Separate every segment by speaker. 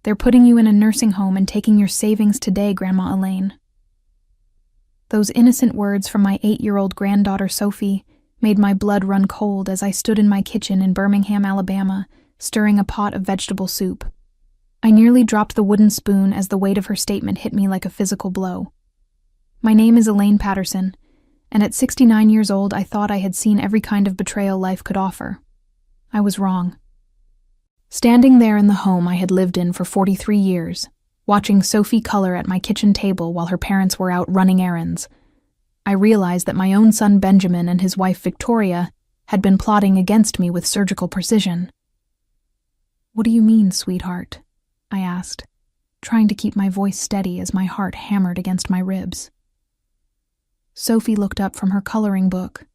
Speaker 1: They're putting you in a nursing home and taking your savings today, Grandma Elaine." Those innocent words from my 8-year-old granddaughter Sophie made my blood run cold as I stood in my kitchen in Birmingham, Alabama, stirring a pot of vegetable soup. I nearly dropped the wooden spoon as the weight of her statement hit me like a physical blow. My name is Elaine Patterson, and at 69 years old I thought I had seen every kind of betrayal life could offer. I was wrong. Standing there in the home I had lived in for 43 years, watching Sophie color at my kitchen table while her parents were out running errands, I realized that my own son Benjamin and his wife Victoria had been plotting against me with surgical precision. "What do you mean, sweetheart?" I asked, trying to keep my voice steady as my heart hammered against my ribs. Sophie looked up from her coloring book,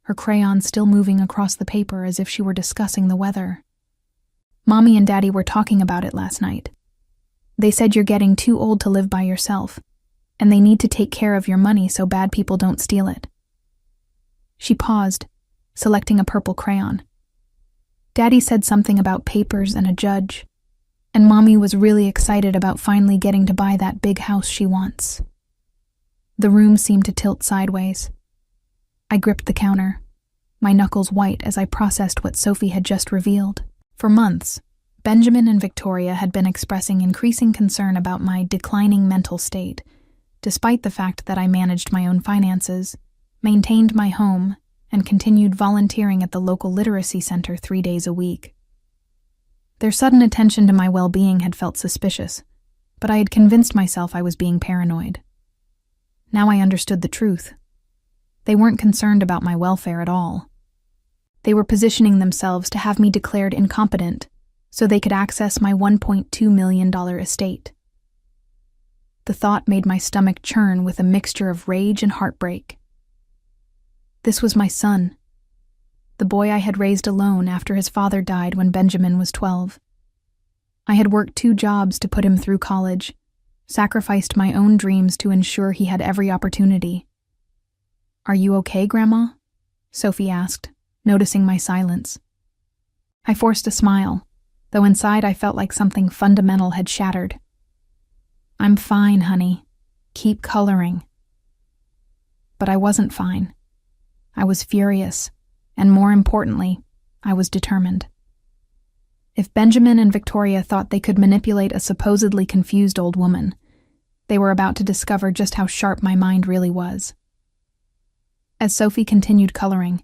Speaker 1: her crayon still moving across the paper as if she were discussing the weather. "Mommy and Daddy were talking about it last night. They said you're getting too old to live by yourself, and they need to take care of your money so bad people don't steal it." She paused, selecting a purple crayon. "Daddy said something about papers and a judge, and Mommy was really excited about finally getting to buy that big house she wants." The room seemed to tilt sideways. I gripped the counter, my knuckles white as I processed what Sophie had just revealed. For months, Benjamin and Victoria had been expressing increasing concern about my declining mental state, despite the fact that I managed my own finances, maintained my home, and continued volunteering at the local literacy center 3 days a week. Their sudden attention to my well-being had felt suspicious, but I had convinced myself I was being paranoid. Now I understood the truth. They weren't concerned about my welfare at all. They were positioning themselves to have me declared incompetent so they could access my $1.2 million estate. The thought made my stomach churn with a mixture of rage and heartbreak. This was my son, the boy I had raised alone after his father died when Benjamin was 12. I had worked 2 jobs to put him through college, sacrificed my own dreams to ensure he had every opportunity. "Are you okay, Grandma?" Sophie asked, noticing my silence. I forced a smile, though inside I felt like something fundamental had shattered. "I'm fine, honey. Keep coloring." But I wasn't fine. I was furious, and more importantly, I was determined. If Benjamin and Victoria thought they could manipulate a supposedly confused old woman, they were about to discover just how sharp my mind really was. As Sophie continued coloring,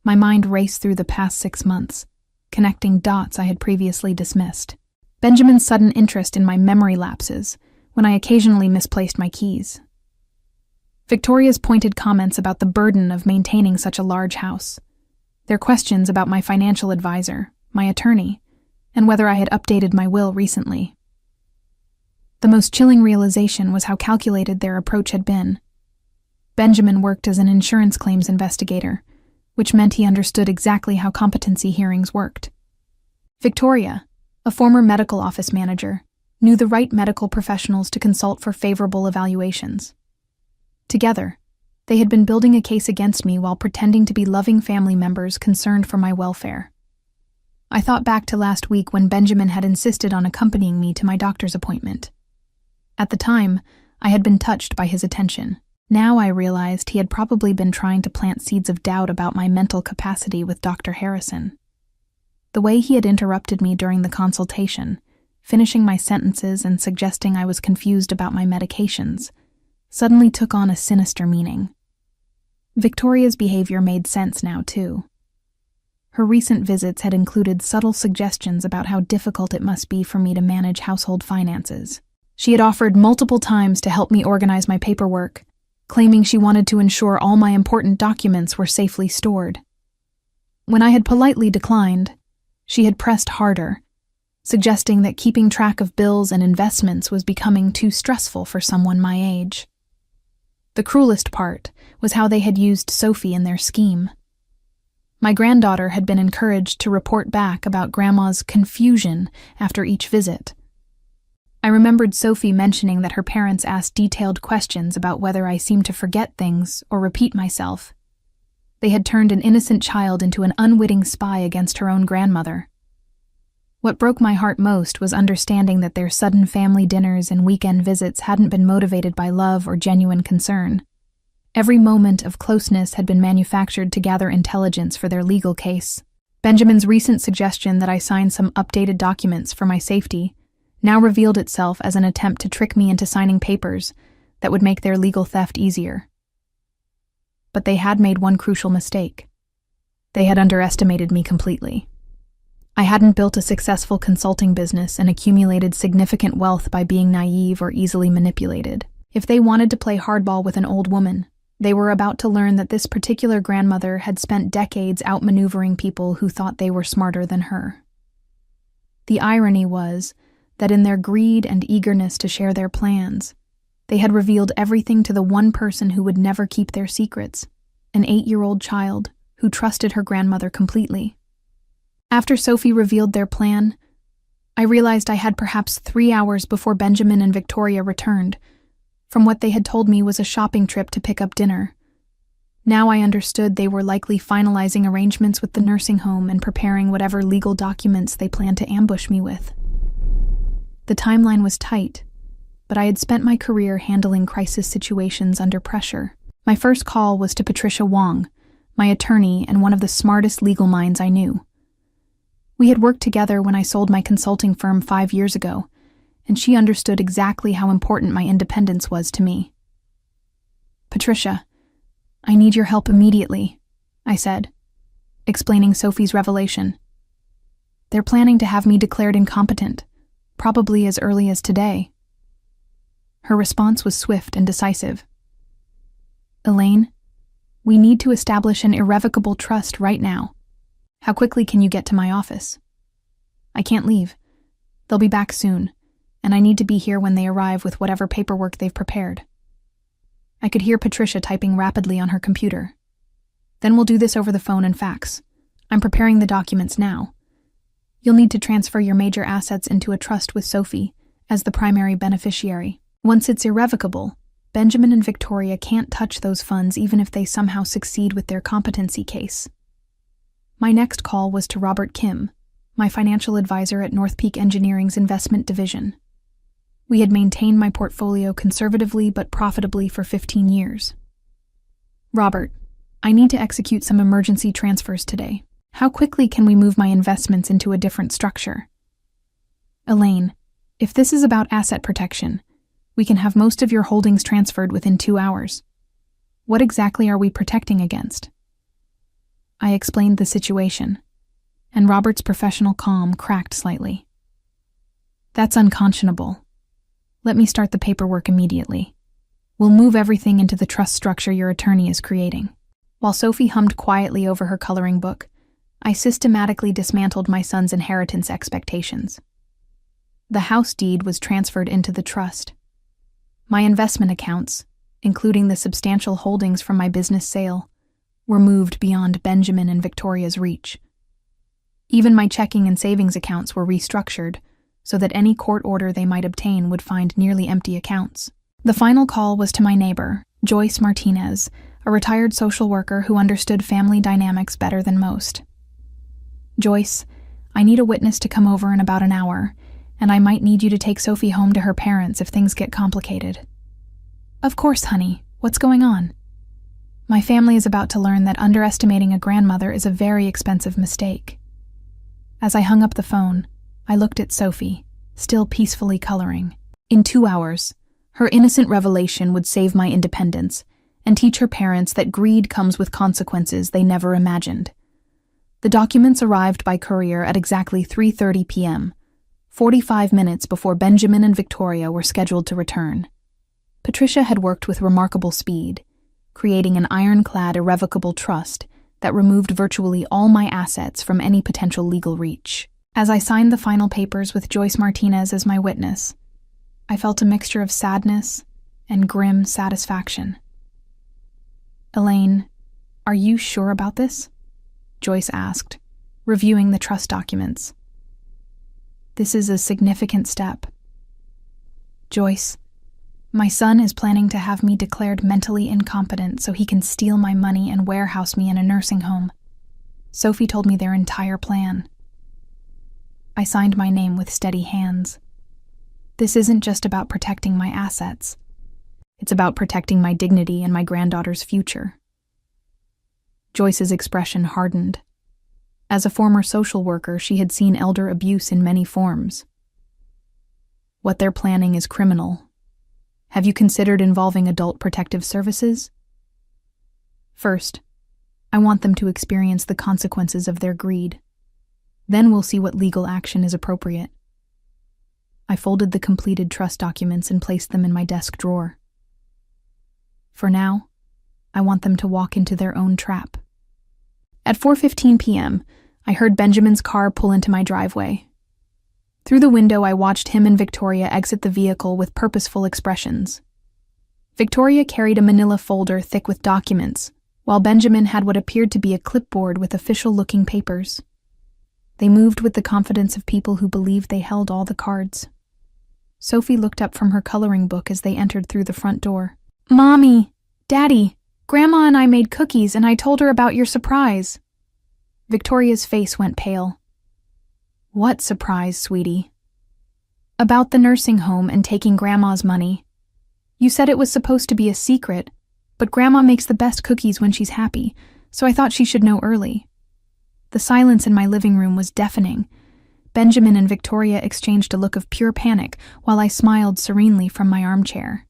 Speaker 1: my mind raced through the past 6 months, connecting dots I had previously dismissed. Benjamin's sudden interest in my memory lapses, when I occasionally misplaced my keys. Victoria's pointed comments about the burden of maintaining such a large house. Their questions about my financial advisor, my attorney, and whether I had updated my will recently. The most chilling realization was how calculated their approach had been. Benjamin worked as an insurance claims investigator, which meant he understood exactly how competency hearings worked. Victoria, a former medical office manager, knew the right medical professionals to consult for favorable evaluations. Together, they had been building a case against me while pretending to be loving family members concerned for my welfare. I thought back to last week when Benjamin had insisted on accompanying me to my doctor's appointment. At the time, I had been touched by his attention. Now I realized he had probably been trying to plant seeds of doubt about my mental capacity with Dr. Harrison. The way he had interrupted me during the consultation, finishing my sentences and suggesting I was confused about my medications, suddenly took on a sinister meaning. Victoria's behavior made sense now, too. Her recent visits had included subtle suggestions about how difficult it must be for me to manage household finances. She had offered multiple times to help me organize my paperwork, claiming she wanted to ensure all my important documents were safely stored. When I had politely declined, she had pressed harder, suggesting that keeping track of bills and investments was becoming too stressful for someone my age. The cruelest part was how they had used Sophie in their scheme. My granddaughter had been encouraged to report back about Grandma's confusion after each visit. I remembered Sophie mentioning that her parents asked detailed questions about whether I seemed to forget things or repeat myself. They had turned an innocent child into an unwitting spy against her own grandmother. What broke my heart most was understanding that their sudden family dinners and weekend visits hadn't been motivated by love or genuine concern. Every moment of closeness had been manufactured to gather intelligence for their legal case. Benjamin's recent suggestion that I sign some updated documents for my safety now revealed itself as an attempt to trick me into signing papers that would make their legal theft easier. But they had made one crucial mistake. They had underestimated me completely. I hadn't built a successful consulting business and accumulated significant wealth by being naive or easily manipulated. If they wanted to play hardball with an old woman, they were about to learn that this particular grandmother had spent decades outmaneuvering people who thought they were smarter than her. The irony was that in their greed and eagerness to share their plans, they had revealed everything to the one person who would never keep their secrets, an 8-year-old child who trusted her grandmother completely. After Sophie revealed their plan, I realized I had perhaps 3 hours before Benjamin and Victoria returned, from what they had told me was a shopping trip to pick up dinner. Now I understood they were likely finalizing arrangements with the nursing home and preparing whatever legal documents they planned to ambush me with. The timeline was tight, but I had spent my career handling crisis situations under pressure. My first call was to Patricia Wong, my attorney and one of the smartest legal minds I knew. We had worked together when I sold my consulting firm 5 years ago, and she understood exactly how important my independence was to me. "Patricia, I need your help immediately," I said, explaining Sophie's revelation. "They're planning to have me declared incompetent, probably as early as today." Her response was swift and decisive. "Elaine, we need to establish an irrevocable trust right now. How quickly can you get to my office?" "I can't leave. They'll be back soon, and I need to be here when they arrive with whatever paperwork they've prepared." I could hear Patricia typing rapidly on her computer. "Then we'll do this over the phone and fax. I'm preparing the documents now. You'll need to transfer your major assets into a trust with Sophie as the primary beneficiary. Once it's irrevocable, Benjamin and Victoria can't touch those funds even if they somehow succeed with their competency case." My next call was to Robert Kim, my financial advisor at North Peak Engineering's investment division. We had maintained my portfolio conservatively but profitably for 15 years. "Robert, I need to execute some emergency transfers today. How quickly can we move my investments into a different structure?" "Elaine, if this is about asset protection, we can have most of your holdings transferred within 2 hours. What exactly are we protecting against?" I explained the situation, and Robert's professional calm cracked slightly. "That's unconscionable. Let me start the paperwork immediately. We'll move everything into the trust structure your attorney is creating." While Sophie hummed quietly over her coloring book, I systematically dismantled my son's inheritance expectations. The house deed was transferred into the trust. My investment accounts, including the substantial holdings from my business sale, were moved beyond Benjamin and Victoria's reach. Even my checking and savings accounts were restructured so that any court order they might obtain would find nearly empty accounts. The final call was to my neighbor, Joyce Martinez, a retired social worker who understood family dynamics better than most. "Joyce, I need a witness to come over in about an hour, and I might need you to take Sophie home to her parents if things get complicated." "Of course, honey. What's going on?" "My family is about to learn that underestimating a grandmother is a very expensive mistake." As I hung up the phone, I looked at Sophie, still peacefully coloring. In 2 hours, her innocent revelation would save my independence and teach her parents that greed comes with consequences they never imagined. The documents arrived by courier at exactly 3:30 p.m., 45 minutes before Benjamin and Victoria were scheduled to return. Patricia had worked with remarkable speed, creating an ironclad irrevocable trust that removed virtually all my assets from any potential legal reach. As I signed the final papers with Joyce Martinez as my witness, I felt a mixture of sadness and grim satisfaction. "Elaine, are you sure about this?" Joyce asked, reviewing the trust documents. "This is a significant step. Joyce, my son is planning to have me declared mentally incompetent so he can steal my money and warehouse me in a nursing home. Sophie told me their entire plan." I signed my name with steady hands. This isn't just about protecting my assets. It's about protecting my dignity and my granddaughter's future. Joyce's expression hardened. As a former social worker, she had seen elder abuse in many forms. What they're planning is criminal. Have you considered involving adult protective services? First, I want them to experience the consequences of their greed. Then we'll see what legal action is appropriate. I folded the completed trust documents and placed them in my desk drawer. For now, I want them to walk into their own trap. At 4:15 p.m., I heard Benjamin's car pull into my driveway. Through the window, I watched him and Victoria exit the vehicle with purposeful expressions. Victoria carried a manila folder thick with documents, while Benjamin had what appeared to be a clipboard with official-looking papers. They moved with the confidence of people who believed they held all the cards. Sophie looked up from her coloring book as they entered through the front door. "Mommy, Daddy, Grandma and I made cookies and I told her about your surprise." Victoria's face went pale. "What surprise, sweetie?" "About the nursing home and taking Grandma's money. You said it was supposed to be a secret, but Grandma makes the best cookies when she's happy, so I thought she should know early." The silence in my living room was deafening. Benjamin and Victoria exchanged a look of pure panic while I smiled serenely from my armchair.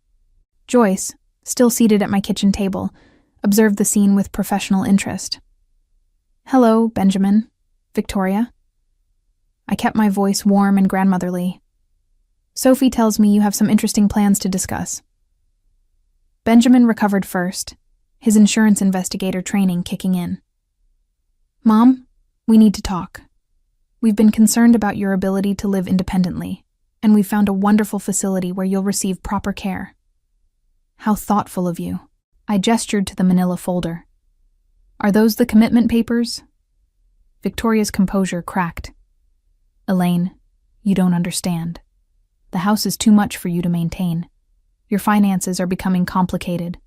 Speaker 1: Joyce, still seated at my kitchen table, observed the scene with professional interest. "Hello, Benjamin. Victoria?" I kept my voice warm and grandmotherly. "Sophie tells me you have some interesting plans to discuss." Benjamin recovered first, his insurance investigator training kicking in. "Mom, we need to talk. We've been concerned about your ability to live independently, and we've found a wonderful facility where you'll receive proper care." "How thoughtful of you." I gestured to the manila folder. "Are those the commitment papers?" Victoria's composure cracked. "Elaine, you don't understand. The house is too much for you to maintain. Your finances are becoming complicated.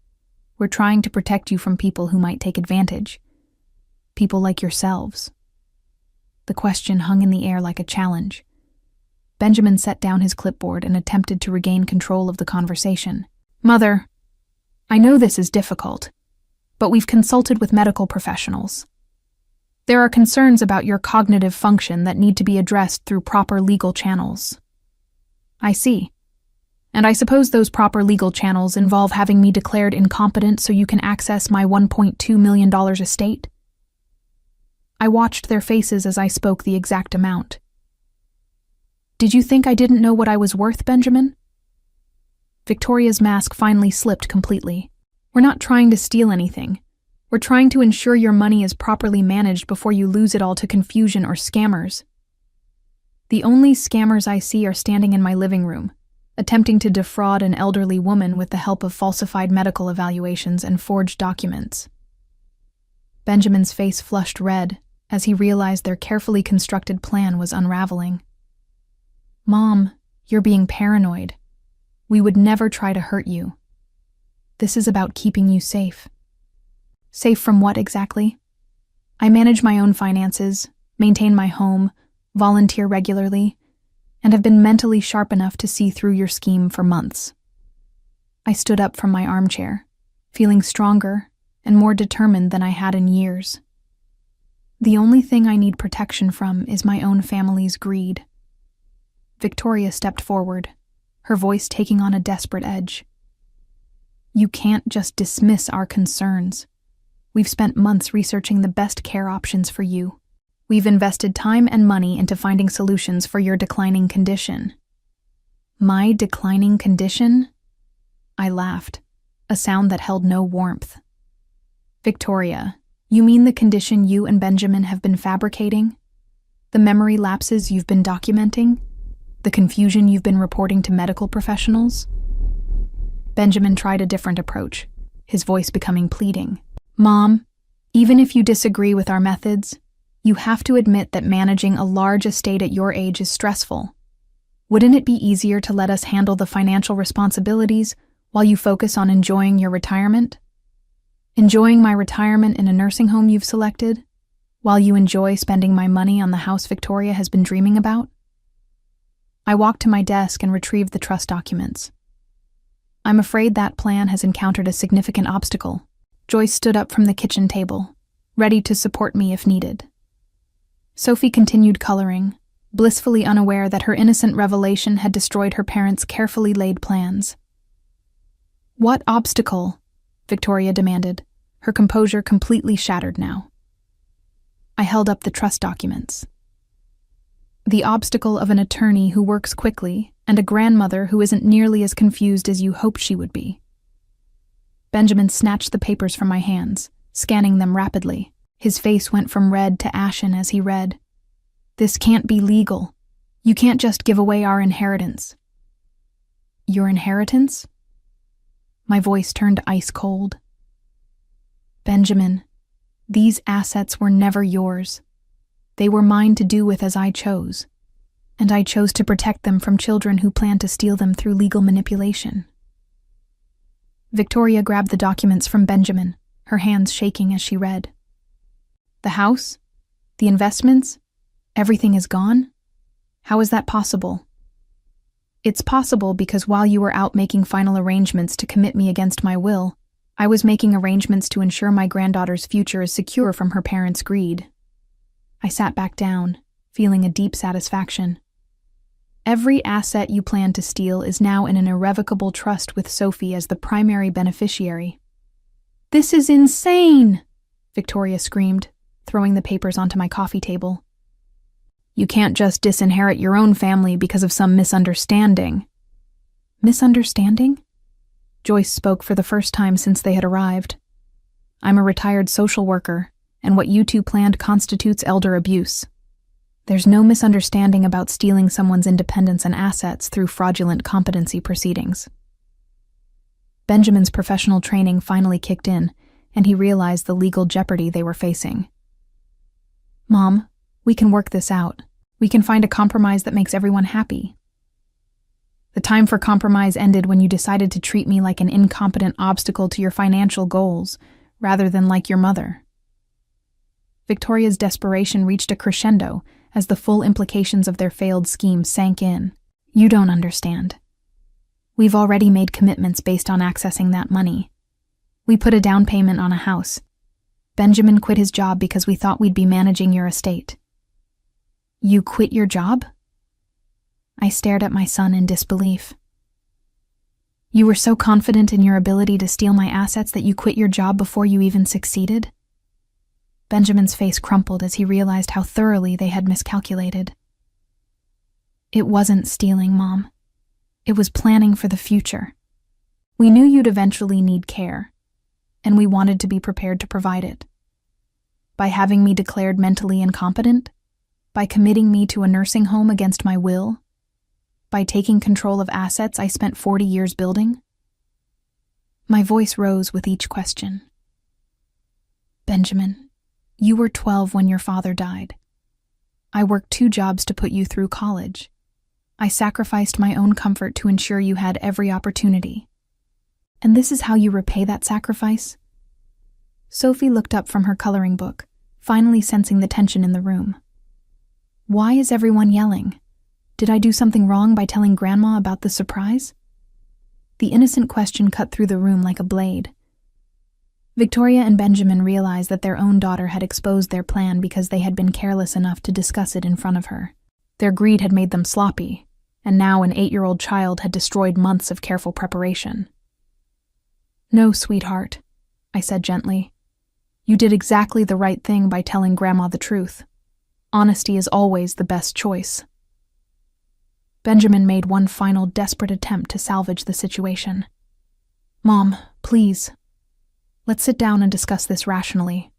Speaker 1: We're trying to protect you from people who might take advantage. People like yourselves." The question hung in the air like a challenge. Benjamin set down his clipboard and attempted to regain control of the conversation. "Mother, I know this is difficult, but we've consulted with medical professionals. There are concerns about your cognitive function that need to be addressed through proper legal channels." "I see. And I suppose those proper legal channels involve having me declared incompetent so you can access my $1.2 million estate?" I watched their faces as I spoke the exact amount. "Did you think I didn't know what I was worth, Benjamin?" Victoria's mask finally slipped completely. "We're not trying to steal anything. We're trying to ensure your money is properly managed before you lose it all to confusion or scammers. The only scammers I see are standing in my living room, attempting to defraud an elderly woman with the help of falsified medical evaluations and forged documents." Benjamin's face flushed red as he realized their carefully constructed plan was unraveling. "Mom, you're being paranoid. We would never try to hurt you. This is about keeping you safe." "Safe from what exactly?" "I manage my own finances, maintain my home, volunteer regularly, and have been mentally sharp enough to see through your scheme for months." I stood up from my armchair, feeling stronger and more determined than I had in years. The only thing I need protection from is my own family's greed. Victoria stepped forward, her voice taking on a desperate edge. "You can't just dismiss our concerns. We've spent months researching the best care options for you. We've invested time and money into finding solutions for your declining condition." "My declining condition?" I laughed, a sound that held no warmth. "Victoria, you mean the condition you and Benjamin have been fabricating? The memory lapses you've been documenting? The confusion you've been reporting to medical professionals?" Benjamin tried a different approach, his voice becoming pleading. "Mom, even if you disagree with our methods, you have to admit that managing a large estate at your age is stressful. Wouldn't it be easier to let us handle the financial responsibilities while you focus on enjoying your retirement? Enjoying my retirement in a nursing home you've selected, while you enjoy spending my money on the house Victoria has been dreaming about? I walked to my desk and retrieved the trust documents. I'm afraid that plan has encountered a significant obstacle. Joyce stood up from the kitchen table, ready to support me if needed. Sophie continued coloring, blissfully unaware that her innocent revelation had destroyed her parents' carefully laid plans. "What obstacle?" Victoria demanded, her composure completely shattered now. I held up the trust documents. "The obstacle of an attorney who works quickly and a grandmother who isn't nearly as confused as you hoped she would be." Benjamin snatched the papers from my hands, scanning them rapidly. His face went from red to ashen as he read. "This can't be legal. You can't just give away our inheritance." "Your inheritance?" My voice turned ice cold. "Benjamin, these assets were never yours. They were mine to do with as I chose, and I chose to protect them from children who plan to steal them through legal manipulation." Victoria grabbed the documents from Benjamin, her hands shaking as she read. "The house? The investments? Everything is gone? How is that possible?" "It's possible because while you were out making final arrangements to commit me against my will, I was making arrangements to ensure my granddaughter's future is secure from her parents' greed." I sat back down, feeling a deep satisfaction. "Every asset you plan to steal is now in an irrevocable trust with Sophie as the primary beneficiary." "This is insane!" Victoria screamed, throwing the papers onto my coffee table. "You can't just disinherit your own family because of some misunderstanding." "Misunderstanding?" Joyce spoke for the first time since they had arrived. "I'm a retired social worker, and what you two planned constitutes elder abuse. There's no misunderstanding about stealing someone's independence and assets through fraudulent competency proceedings." Benjamin's professional training finally kicked in, and he realized the legal jeopardy they were facing. "Mom, we can work this out. We can find a compromise that makes everyone happy." "The time for compromise ended when you decided to treat me like an incompetent obstacle to your financial goals, rather than like your mother." Victoria's desperation reached a crescendo as the full implications of their failed scheme sank in. "You don't understand. We've already made commitments based on accessing that money. We put a down payment on a house. Benjamin quit his job because we thought we'd be managing your estate." "You quit your job?" I stared at my son in disbelief. "You were so confident in your ability to steal my assets that you quit your job before you even succeeded?" Benjamin's face crumpled as he realized how thoroughly they had miscalculated. "It wasn't stealing, Mom. It was planning for the future. We knew you'd eventually need care, and we wanted to be prepared to provide it. By having me declared mentally incompetent, by committing me to a nursing home against my will, by taking control of assets I spent 40 years building." My voice rose with each question. "Benjamin, you were 12 when your father died. I worked 2 jobs to put you through college. I sacrificed my own comfort to ensure you had every opportunity. And this is how you repay that sacrifice?" Sophie looked up from her coloring book, finally sensing the tension in the room. "Why is everyone yelling? Did I do something wrong by telling Grandma about the surprise?" The innocent question cut through the room like a blade. Victoria and Benjamin realized that their own daughter had exposed their plan because they had been careless enough to discuss it in front of her. Their greed had made them sloppy, and now an 8-year-old child had destroyed months of careful preparation. "No, sweetheart," I said gently. "You did exactly the right thing by telling Grandma the truth. Honesty is always the best choice." Benjamin made one final desperate attempt to salvage the situation. "Mom, please. Let's sit down and discuss this rationally.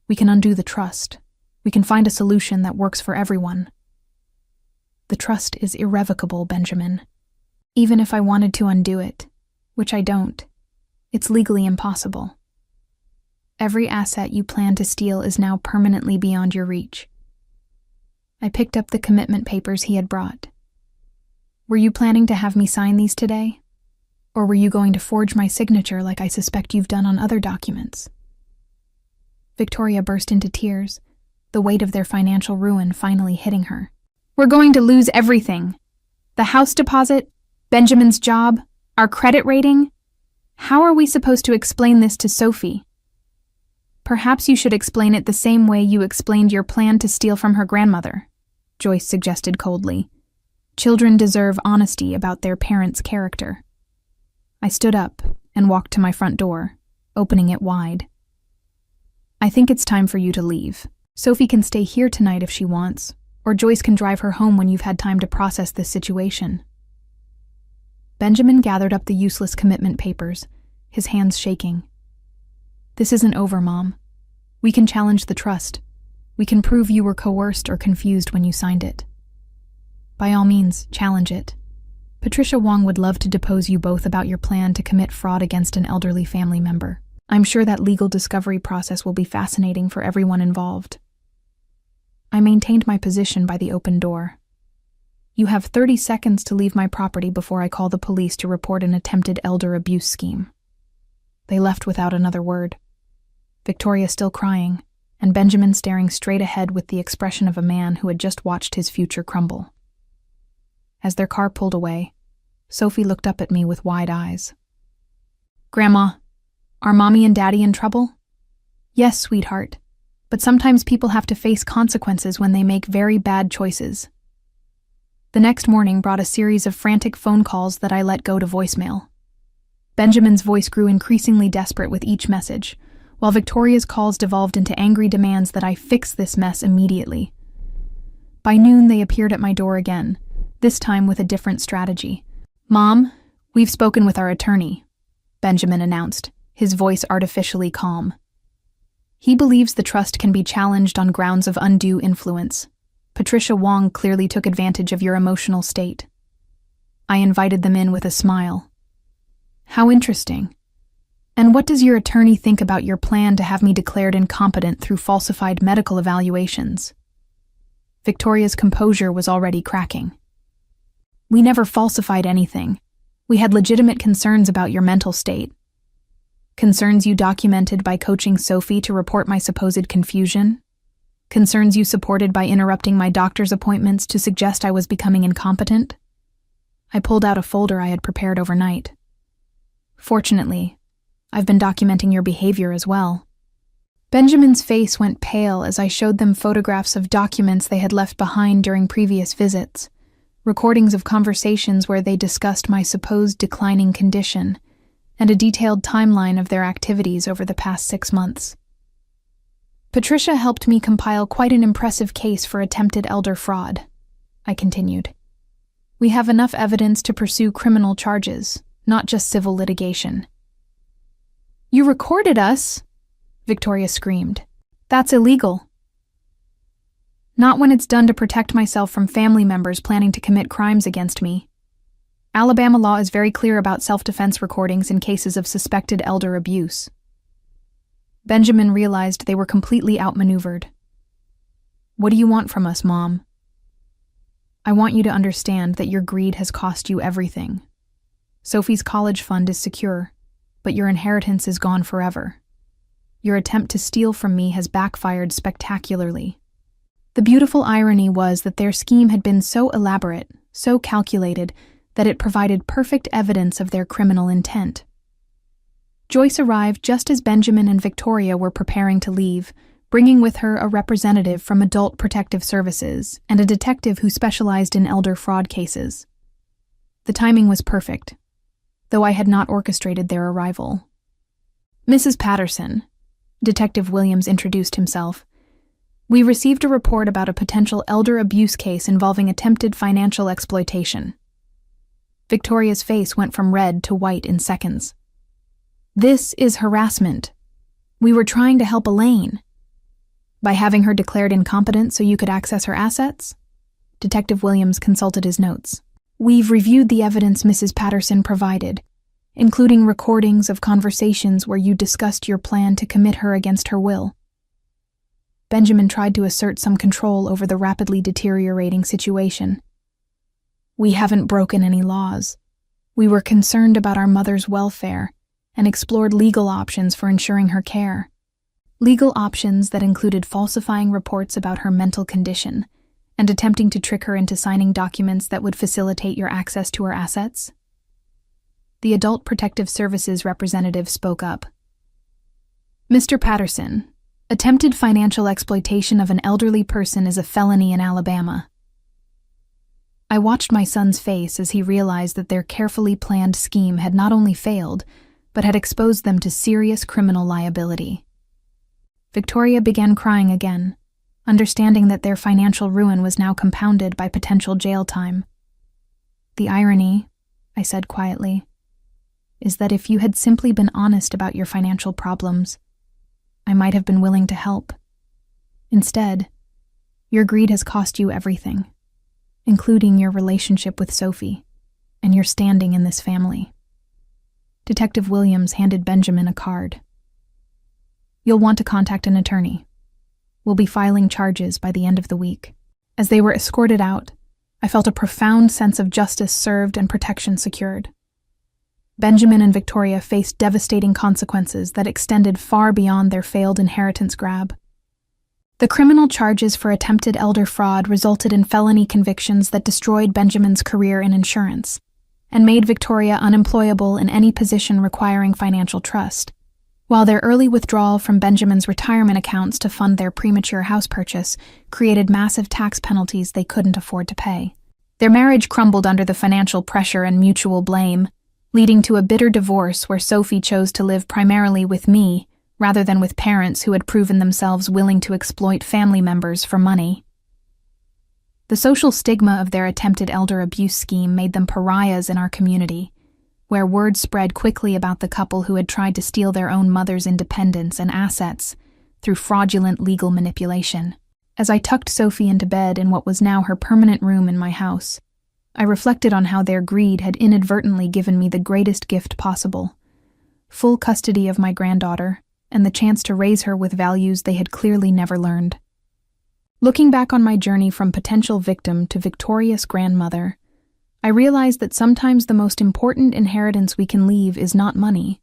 Speaker 1: We can undo the trust. We can find a solution that works for everyone." "The trust is irrevocable, Benjamin. Even if I wanted to undo it, which I don't, it's legally impossible. Every asset you plan to steal is now permanently beyond your reach." I picked up the commitment papers he had brought. "Were you planning to have me sign these today? Or were you going to forge my signature like I suspect you've done on other documents?" Victoria burst into tears, the weight of their financial ruin finally hitting her. "We're going to lose everything. The house deposit, Benjamin's job, our credit rating. How are we supposed to explain this to Sophie?" "Perhaps you should explain it the same way you explained your plan to steal from her grandmother," Joyce suggested coldly. "Children deserve honesty about their parents' character." I stood up and walked to my front door, opening it wide. "I think it's time for you to leave. Sophie can stay here tonight if she wants, or Joyce can drive her home when you've had time to process this situation." Benjamin gathered up the useless commitment papers, his hands shaking. "This isn't over, Mom. We can challenge the trust. We can prove you were coerced or confused when you signed it. By all means, challenge it. Patricia Wong would love to depose you both about your plan to commit fraud against an elderly family member. I'm sure that legal discovery process will be fascinating for everyone involved." I maintained my position by the open door. "You have 30 seconds to leave my property before I call the police to report an attempted elder abuse scheme." They left without another word. Victoria still crying, and Benjamin staring straight ahead with the expression of a man who had just watched his future crumble. As their car pulled away, Sophie looked up at me with wide eyes. "Grandma, are Mommy and Daddy in trouble?" "Yes, sweetheart, but sometimes people have to face consequences when they make very bad choices." The next morning brought a series of frantic phone calls that I let go to voicemail. Benjamin's voice grew increasingly desperate with each message, while Victoria's calls devolved into angry demands that I fix this mess immediately. By noon, they appeared at my door again, this time with a different strategy. "Mom, we've spoken with our attorney," Benjamin announced, his voice artificially calm. "He believes the trust can be challenged on grounds of undue influence. Patricia Wong clearly took advantage of your emotional state." I invited them in with a smile. "How interesting. And what does your attorney think about your plan to have me declared incompetent through falsified medical evaluations?" Victoria's composure was already cracking. "We never falsified anything. We had legitimate concerns about your mental state. Concerns you documented by coaching Sophie to report my supposed confusion. Concerns you supported by interrupting my doctor's appointments to suggest I was becoming incompetent." I pulled out a folder I had prepared overnight. "Fortunately, I've been documenting your behavior as well." Benjamin's face went pale as I showed them photographs of documents they had left behind during previous visits, recordings of conversations where they discussed my supposed declining condition, and a detailed timeline of their activities over the past 6 months. "Patricia helped me compile quite an impressive case for attempted elder fraud," I continued. "We have enough evidence to pursue criminal charges, not just civil litigation." "You recorded us!" Victoria screamed. "That's illegal." "Not when it's done to protect myself from family members planning to commit crimes against me. Alabama law is very clear about self-defense recordings in cases of suspected elder abuse." Benjamin realized they were completely outmaneuvered. "What do you want from us, Mom?" "I want you to understand that your greed has cost you everything. Sophie's college fund is secure, but your inheritance is gone forever. Your attempt to steal from me has backfired spectacularly." The beautiful irony was that their scheme had been so elaborate, so calculated, that it provided perfect evidence of their criminal intent. Joyce arrived just as Benjamin and Victoria were preparing to leave, bringing with her a representative from Adult Protective Services and a detective who specialized in elder fraud cases. The timing was perfect, though I had not orchestrated their arrival. "Mrs. Patterson," Detective Williams introduced himself, "we received a report about a potential elder abuse case involving attempted financial exploitation." Victoria's face went from red to white in seconds. "This is harassment. We were trying to help Elaine." "By having her declared incompetent so you could access her assets?" Detective Williams consulted his notes. "We've reviewed the evidence Mrs. Patterson provided, including recordings of conversations where you discussed your plan to commit her against her will." Benjamin tried to assert some control over the rapidly deteriorating situation. "We haven't broken any laws. We were concerned about our mother's welfare and explored legal options for ensuring her care." Legal options that included falsifying reports about her mental condition and attempting to trick her into signing documents that would facilitate your access to her assets. The Adult Protective Services representative spoke up. "Mr. Patterson, attempted financial exploitation of an elderly person is a felony in Alabama." I watched my son's face as he realized that their carefully planned scheme had not only failed, but had exposed them to serious criminal liability. Victoria began crying again, understanding that their financial ruin was now compounded by potential jail time. "The irony," I said quietly, "is that if you had simply been honest about your financial problems, I might have been willing to help. Instead, your greed has cost you everything, including your relationship with Sophie and your standing in this family." Detective Williams handed Benjamin a card. "You'll want to contact an attorney. We'll be filing charges by the end of the week." As they were escorted out, I felt a profound sense of justice served and protection secured. Benjamin and Victoria faced devastating consequences that extended far beyond their failed inheritance grab. The criminal charges for attempted elder fraud resulted in felony convictions that destroyed Benjamin's career in insurance and made Victoria unemployable in any position requiring financial trust, while their early withdrawal from Benjamin's retirement accounts to fund their premature house purchase created massive tax penalties they couldn't afford to pay. Their marriage crumbled under the financial pressure and mutual blame, leading to a bitter divorce where Sophie chose to live primarily with me rather than with parents who had proven themselves willing to exploit family members for money. The social stigma of their attempted elder abuse scheme made them pariahs in our community, where word spread quickly about the couple who had tried to steal their own mother's independence and assets through fraudulent legal manipulation. As I tucked Sophie into bed in what was now her permanent room in my house, I reflected on how their greed had inadvertently given me the greatest gift possible: full custody of my granddaughter and the chance to raise her with values they had clearly never learned. Looking back on my journey from potential victim to victorious grandmother, I realized that sometimes the most important inheritance we can leave is not money,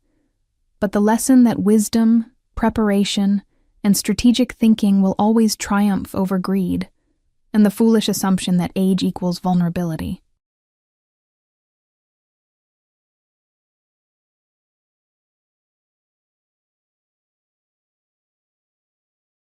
Speaker 1: but the lesson that wisdom, preparation, and strategic thinking will always triumph over greed, and the foolish assumption that age equals vulnerability.